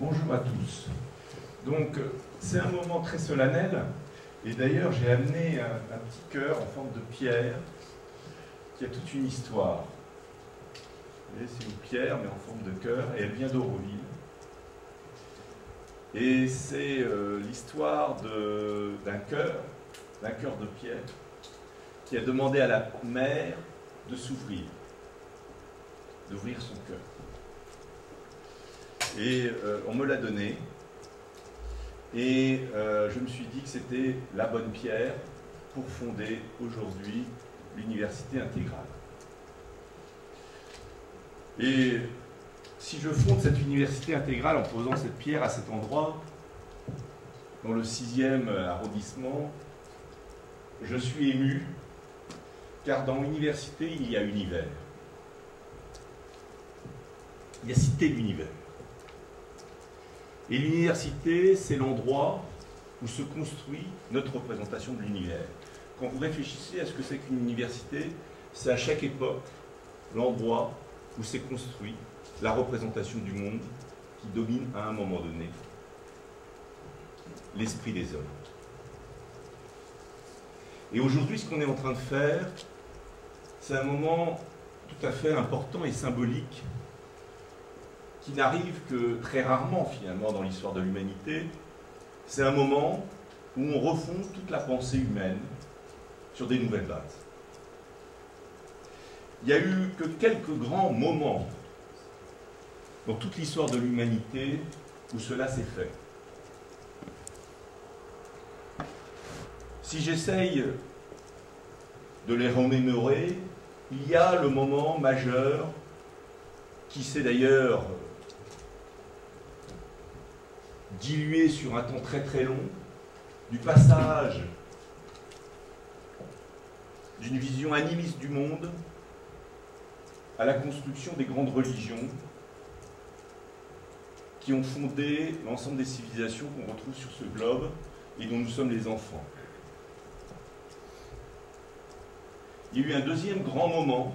Bonjour à tous. Donc, c'est un moment très solennel, et d'ailleurs, j'ai amené un petit cœur en forme de pierre qui a toute une histoire. Vous voyez, c'est une pierre, mais en forme de cœur, et elle vient d'Auroville. Et c'est l'histoire d'un cœur de pierre, qui a demandé à la mer de s'ouvrir, d'ouvrir son cœur. Et on me l'a donné, et je me suis dit que c'était la bonne pierre pour fonder aujourd'hui l'université intégrale. Et si je fonde cette université intégrale en posant cette pierre à cet endroit, dans le 6e arrondissement, je suis ému, car dans l'université, il y a univers. Il y a cité d'univers. Et l'université, c'est l'endroit où se construit notre représentation de l'univers. Quand vous réfléchissez à ce que c'est qu'une université, c'est à chaque époque l'endroit où s'est construit la représentation du monde qui domine à un moment donné l'esprit des hommes. Et aujourd'hui, ce qu'on est en train de faire, c'est un moment tout à fait important et symbolique qui n'arrive que très rarement finalement dans l'histoire de l'humanité. C'est un moment où on refonde toute la pensée humaine sur des nouvelles bases. Il n'y a eu que quelques grands moments dans toute l'histoire de l'humanité où cela s'est fait. Si j'essaye de les remémorer, il y a le moment majeur qui s'est d'ailleurs dilué sur un temps très très long, du passage d'une vision animiste du monde à la construction des grandes religions qui ont fondé l'ensemble des civilisations qu'on retrouve sur ce globe et dont nous sommes les enfants. Il y a eu un deuxième grand moment,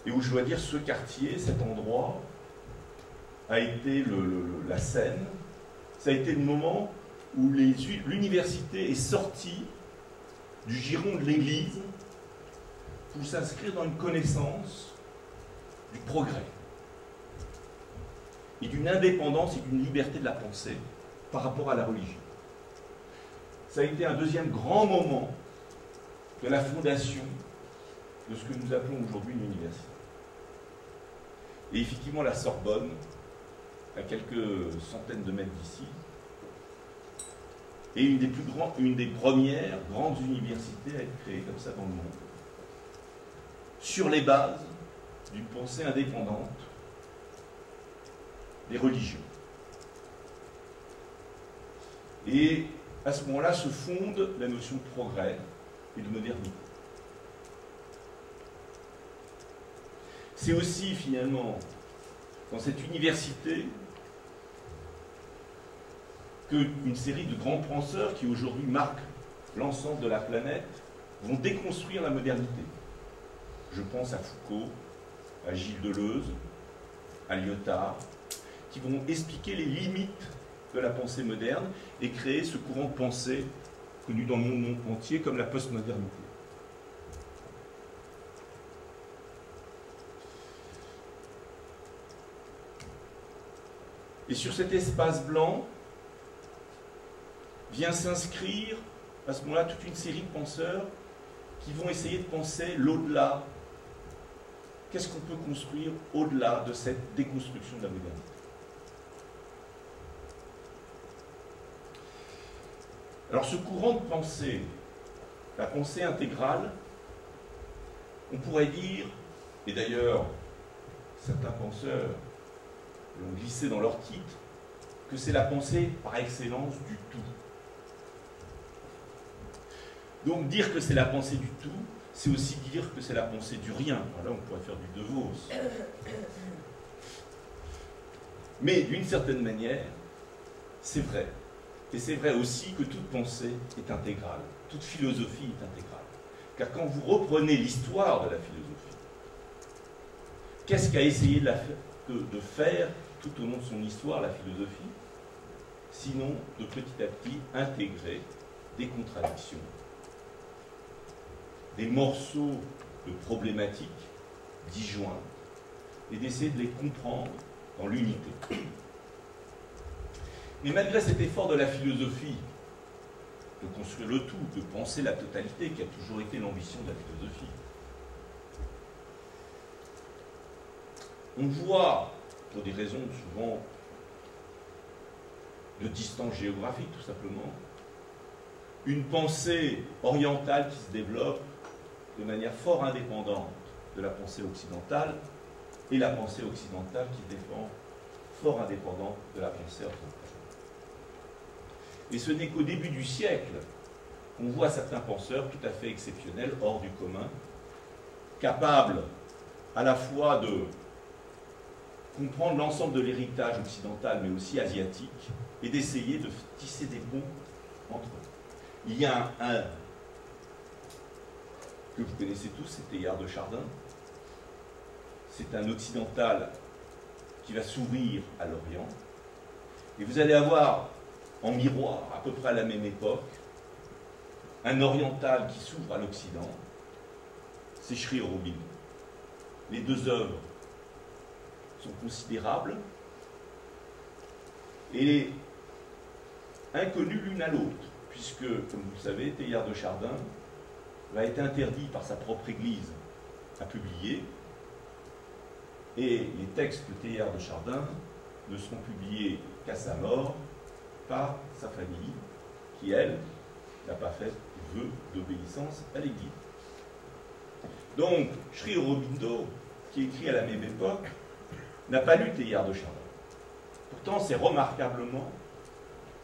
et où je dois dire ce quartier, cet endroit, a été la scène. Ça a été le moment où l'université est sortie du giron de l'Église pour s'inscrire dans une connaissance du progrès et d'une indépendance et d'une liberté de la pensée par rapport à la religion. Ça a été un deuxième grand moment de la fondation de ce que nous appelons aujourd'hui une université. Et effectivement, la Sorbonne, à quelques centaines de mètres d'ici, est une des premières grandes universités à être créée comme ça dans le monde, sur les bases d'une pensée indépendante des religions. Et à ce moment-là se fonde la notion de progrès et de modernité. C'est aussi finalement dans cette université qu'une série de grands penseurs qui aujourd'hui marquent l'ensemble de la planète vont déconstruire la modernité. Je pense à Foucault, à Gilles Deleuze, à Lyotard, qui vont expliquer les limites de la pensée moderne et créer ce courant de pensée connu dans le monde entier comme la postmodernité. Et sur cet espace blanc vient s'inscrire à ce moment-là toute une série de penseurs qui vont essayer de penser l'au-delà. Qu'est-ce qu'on peut construire au-delà de cette déconstruction de la modernité? Alors ce courant de pensée, la pensée intégrale, on pourrait dire, et d'ailleurs certains penseurs l'ont glissé dans leur titre, que c'est la pensée par excellence du tout. Donc dire que c'est la pensée du tout, c'est aussi dire que c'est la pensée du rien. Là, on pourrait faire du De Vos. Mais d'une certaine manière, c'est vrai. Et c'est vrai aussi que toute pensée est intégrale, toute philosophie est intégrale. Car quand vous reprenez l'histoire de la philosophie, qu'est-ce qu'a essayé de faire tout au long de son histoire la philosophie, sinon de petit à petit intégrer des contradictions, des morceaux de problématiques disjoints, et d'essayer de les comprendre dans l'unité. Mais malgré cet effort de la philosophie, de construire le tout, de penser la totalité, qui a toujours été l'ambition de la philosophie, on voit, pour des raisons souvent de distance géographique tout simplement, une pensée orientale qui se développe de manière fort indépendante de la pensée occidentale, et la pensée occidentale qui se défend fort indépendante de la pensée orientale. Et ce n'est qu'au début du siècle qu'on voit certains penseurs tout à fait exceptionnels, hors du commun, capables à la fois de comprendre l'ensemble de l'héritage occidental, mais aussi asiatique, et d'essayer de tisser des ponts entre eux. Il y a un que vous connaissez tous, c'est Teilhard de Chardin. C'est un occidental qui va s'ouvrir à l'Orient. Et vous allez avoir en miroir, à peu près à la même époque, un oriental qui s'ouvre à l'Occident, c'est Sri Aurobindo. Les deux œuvres sont considérables et inconnues l'une à l'autre, puisque, comme vous le savez, Teilhard de Chardin va être interdit par sa propre Église à publier, et les textes de Teilhard de Chardin ne seront publiés qu'à sa mort par sa famille, qui, elle, n'a pas fait vœu d'obéissance à l'Église. Donc, Sri Aurobindo, qui écrit à la même époque, n'a pas lu Teilhard de Chardin. Pourtant, c'est remarquablement,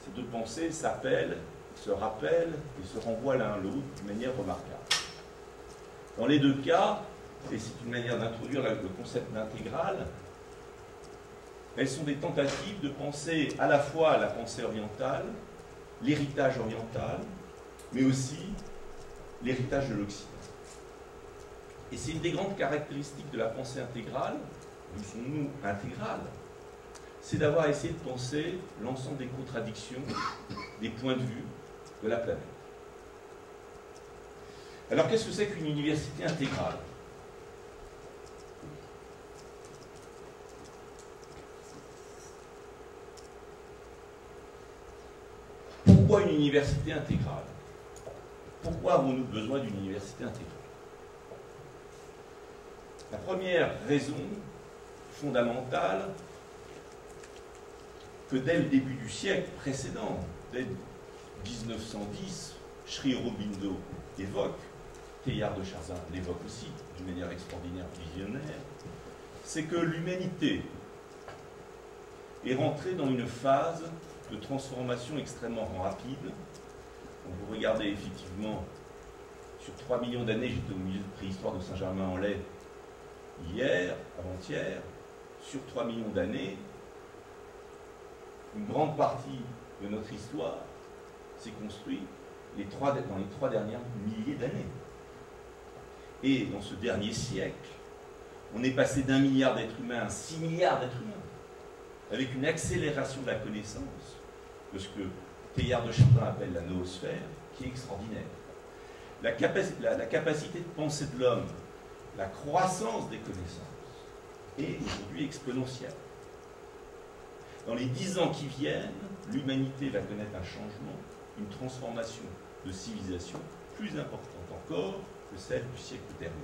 ces deux pensées s'appellent, se rappellent et se renvoient l'un à l'autre d'une manière remarquable. Dans les deux cas, et c'est une manière d'introduire le concept d'intégrale, elles sont des tentatives de penser à la fois la pensée orientale, l'héritage oriental, mais aussi l'héritage de l'Occident. Et c'est une des grandes caractéristiques de la pensée intégrale, d'où son nom intégral, c'est d'avoir essayé de penser l'ensemble des contradictions, des points de vue de la planète. Alors qu'est-ce que c'est qu'une université intégrale ? Pourquoi une université intégrale? Pourquoi avons-nous besoin d'une université intégrale? La première raison fondamentale, que dès le début du siècle précédent, dès 1910, Sri Aurobindo évoque, Teilhard de Chardin l'évoque aussi d'une manière extraordinaire, visionnaire, c'est que l'humanité est rentrée dans une phase de transformation extrêmement rapide. Donc vous regardez effectivement, sur 3 millions d'années, j'étais au musée de préhistoire de Saint-Germain-en-Laye hier, avant-hier, sur 3 millions d'années, une grande partie de notre histoire s'est construite dans les 3 dernières milliers d'années. Et dans ce dernier siècle, on est passé d'1 milliard d'êtres humains à 6 milliards d'êtres humains, avec une accélération de la connaissance, de ce que Teilhard de Chardin appelle la noosphère, qui est extraordinaire. La capacité de pensée de l'homme, la croissance des connaissances, est aujourd'hui exponentielle. Dans les 10 ans qui viennent, l'humanité va connaître un changement, une transformation de civilisation plus importante encore que celle du siècle dernier.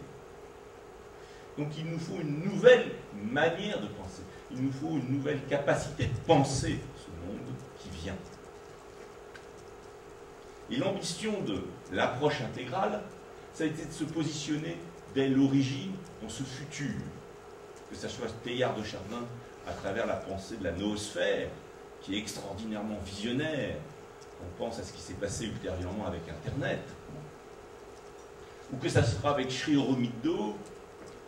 Donc il nous faut une nouvelle manière de penser, il nous faut une nouvelle capacité de penser ce monde qui vient. Et l'ambition de l'approche intégrale, ça a été de se positionner dès l'origine dans ce futur, que ce soit Teilhard de Chardin à travers la pensée de la noosphère, qui est extraordinairement visionnaire. On pense à ce qui s'est passé ultérieurement avec Internet. Ou que ça sera avec Sri Aurobindo,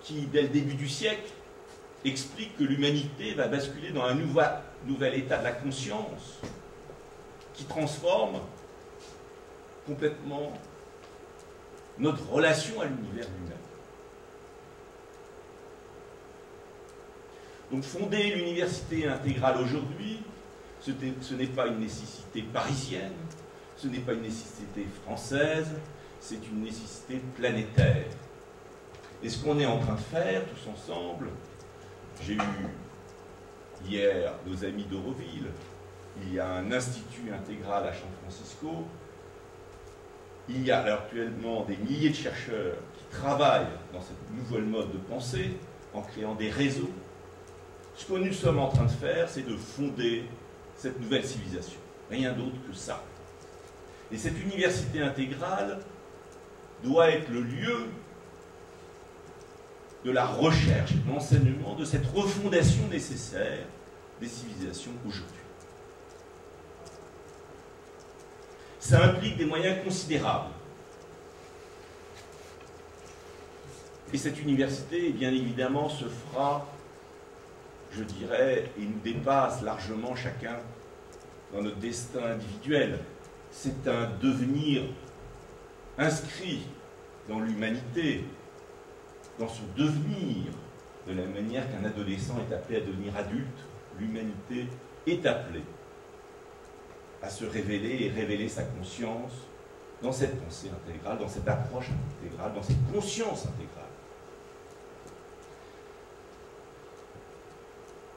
qui, dès le début du siècle, explique que l'humanité va basculer dans un nouvel état de la conscience, qui transforme complètement notre relation à l'univers lui-même. Donc fonder l'université intégrale aujourd'hui, ce n'est pas une nécessité parisienne, ce n'est pas une nécessité française, c'est une nécessité planétaire. Et ce qu'on est en train de faire tous ensemble, j'ai eu hier nos amis d'Euroville, il y a un institut intégral à San Francisco, il y a actuellement des milliers de chercheurs qui travaillent dans cette nouvelle mode de pensée en créant des réseaux. Ce que nous sommes en train de faire, c'est de fonder cette nouvelle civilisation. Rien d'autre que ça. Et cette université intégrale doit être le lieu de la recherche, de l'enseignement, de cette refondation nécessaire des civilisations aujourd'hui. Ça implique des moyens considérables. Et cette université, bien évidemment, se fera, je dirais, et nous dépasse largement chacun dans notre destin individuel. C'est un devenir inscrit dans l'humanité, dans son devenir, de la manière qu'un adolescent est appelé à devenir adulte, l'humanité est appelée à se révéler et révéler sa conscience dans cette pensée intégrale, dans cette approche intégrale, dans cette conscience intégrale.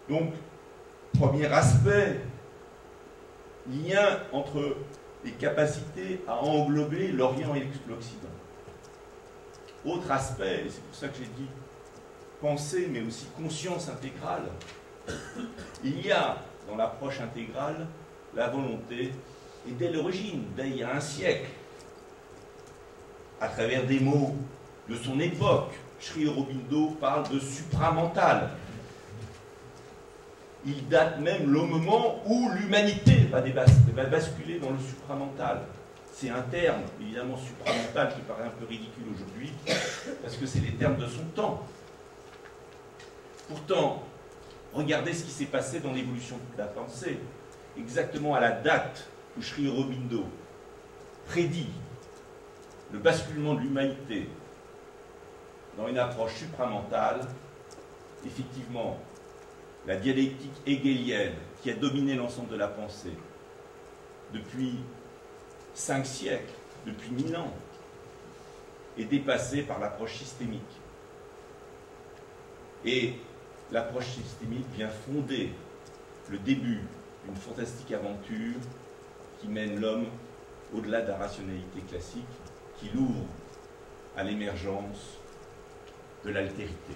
Donc, premier aspect, lien entre les capacités à englober l'Orient et l'Occident. Autre aspect, et c'est pour ça que j'ai dit pensée, mais aussi conscience intégrale, il y a dans l'approche intégrale la volonté, et dès l'origine, dès il y a un siècle, à travers des mots de son époque, Sri Aurobindo parle de supramental. Il date même le moment où l'humanité va basculer dans le supramental. C'est un terme, évidemment, supramental qui paraît un peu ridicule aujourd'hui, parce que c'est les termes de son temps. Pourtant, regardez ce qui s'est passé dans l'évolution de la pensée. Exactement à la date où Sri Aurobindo prédit le basculement de l'humanité dans une approche supramentale, effectivement, la dialectique hegélienne qui a dominé l'ensemble de la pensée depuis 5 siècles, depuis 1000 ans, est dépassée par l'approche systémique. Et l'approche systémique vient fonder le début d'une fantastique aventure qui mène l'homme au-delà de la rationalité classique, qui l'ouvre à l'émergence de l'altérité.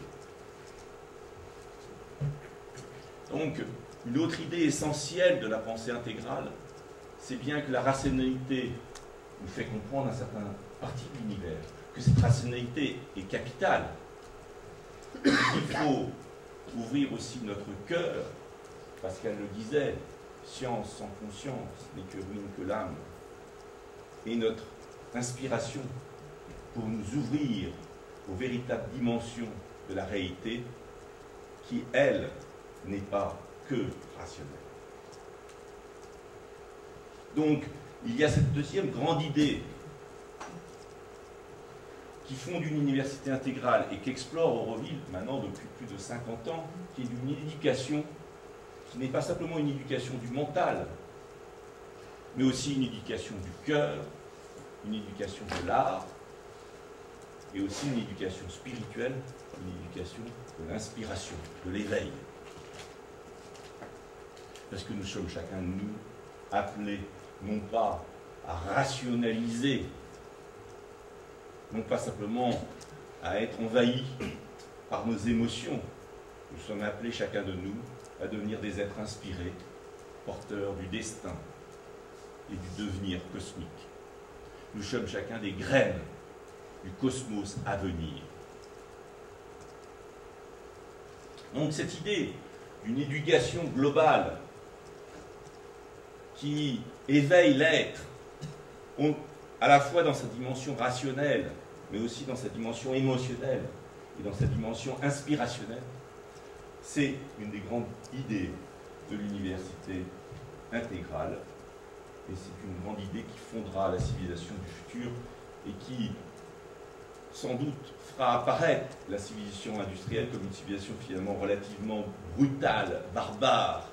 Donc, une autre idée essentielle de la pensée intégrale, c'est bien que la rationalité nous fait comprendre un certain parti de l'univers, que cette rationalité est capitale. Il faut ouvrir aussi notre cœur, Pascal le disait, science sans conscience n'est que ruine que l'âme, et notre inspiration pour nous ouvrir aux véritables dimensions de la réalité qui, elle, n'est pas que rationnelle. Donc, il y a cette deuxième grande idée qui fonde une université intégrale et qu'explore Auroville maintenant depuis plus de 50 ans, qui est d'une éducation qui n'est pas simplement une éducation du mental, mais aussi une éducation du cœur, une éducation de l'art, et aussi une éducation spirituelle, une éducation de l'inspiration, de l'éveil. Parce que nous sommes chacun de nous appelés non pas à rationaliser, non pas simplement à être envahis par nos émotions. Nous sommes appelés chacun de nous à devenir des êtres inspirés, porteurs du destin et du devenir cosmique. Nous sommes chacun des graines du cosmos à venir. Donc cette idée d'une éducation globale qui éveille l'être, à la fois dans sa dimension rationnelle, mais aussi dans sa dimension émotionnelle et dans sa dimension inspirationnelle, c'est une des grandes idées de l'université intégrale. Et c'est une grande idée qui fondera la civilisation du futur et qui sans doute, fera apparaître la civilisation industrielle comme une civilisation finalement relativement brutale, barbare,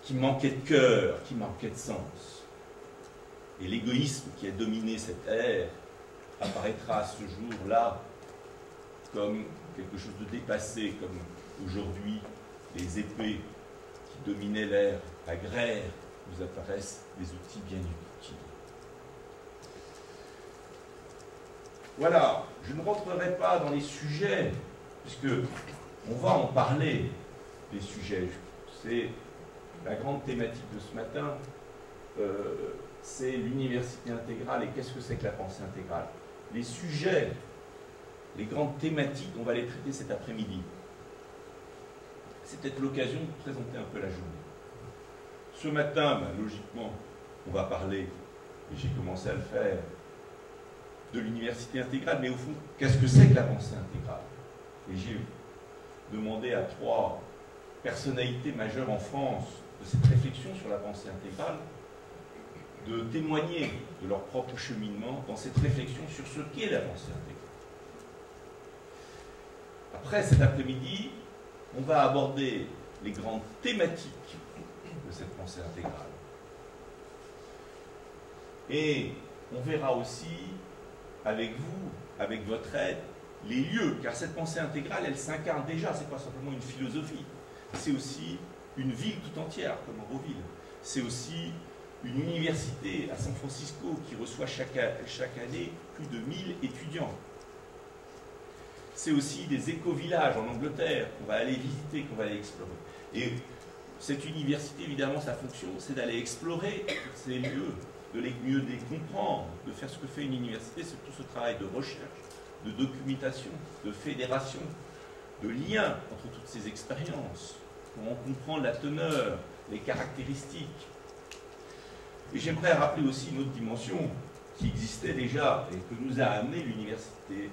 qui manquait de cœur, qui manquait de sens. Et l'égoïsme qui a dominé cette ère apparaîtra à ce jour-là comme quelque chose de dépassé, comme aujourd'hui les épées qui dominaient l'ère agraire nous apparaissent des outils bien utiles. Voilà, je ne rentrerai pas dans les sujets, puisque on va en parler des sujets. C'est la grande thématique de ce matin, c'est l'université intégrale et qu'est-ce que c'est que la pensée intégrale. Les sujets, les grandes thématiques, on va les traiter cet après-midi. C'est peut-être l'occasion de présenter un peu la journée. Ce matin, logiquement, on va parler, et j'ai commencé à le faire, de l'université intégrale, mais au fond, qu'est-ce que c'est que la pensée intégrale? Et j'ai demandé à 3 personnalités majeures en France de cette réflexion sur la pensée intégrale de témoigner de leur propre cheminement dans cette réflexion sur ce qu'est la pensée intégrale. Après, cet après-midi, on va aborder les grandes thématiques de cette pensée intégrale. Et on verra aussi, avec vous, avec votre aide, les lieux, car cette pensée intégrale, elle s'incarne déjà, ce n'est pas simplement une philosophie, c'est aussi une ville tout entière, comme Auroville. C'est aussi une université à San Francisco qui reçoit chaque année plus de 1000 étudiants. C'est aussi des éco-villages en Angleterre qu'on va aller visiter, qu'on va aller explorer. Et cette université, évidemment, sa fonction, c'est d'aller explorer ces lieux, de mieux les comprendre, de faire ce que fait une université, c'est tout ce travail de recherche, de documentation, de fédération, de lien entre toutes ces expériences, pour en comprendre la teneur, les caractéristiques. Et j'aimerais rappeler aussi une autre dimension qui existait déjà et que nous a amené l'université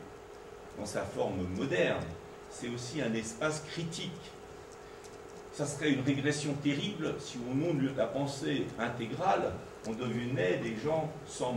dans sa forme moderne, c'est aussi un espace critique. Ça serait une régression terrible si au nom de la pensée intégrale, on devenait des gens sans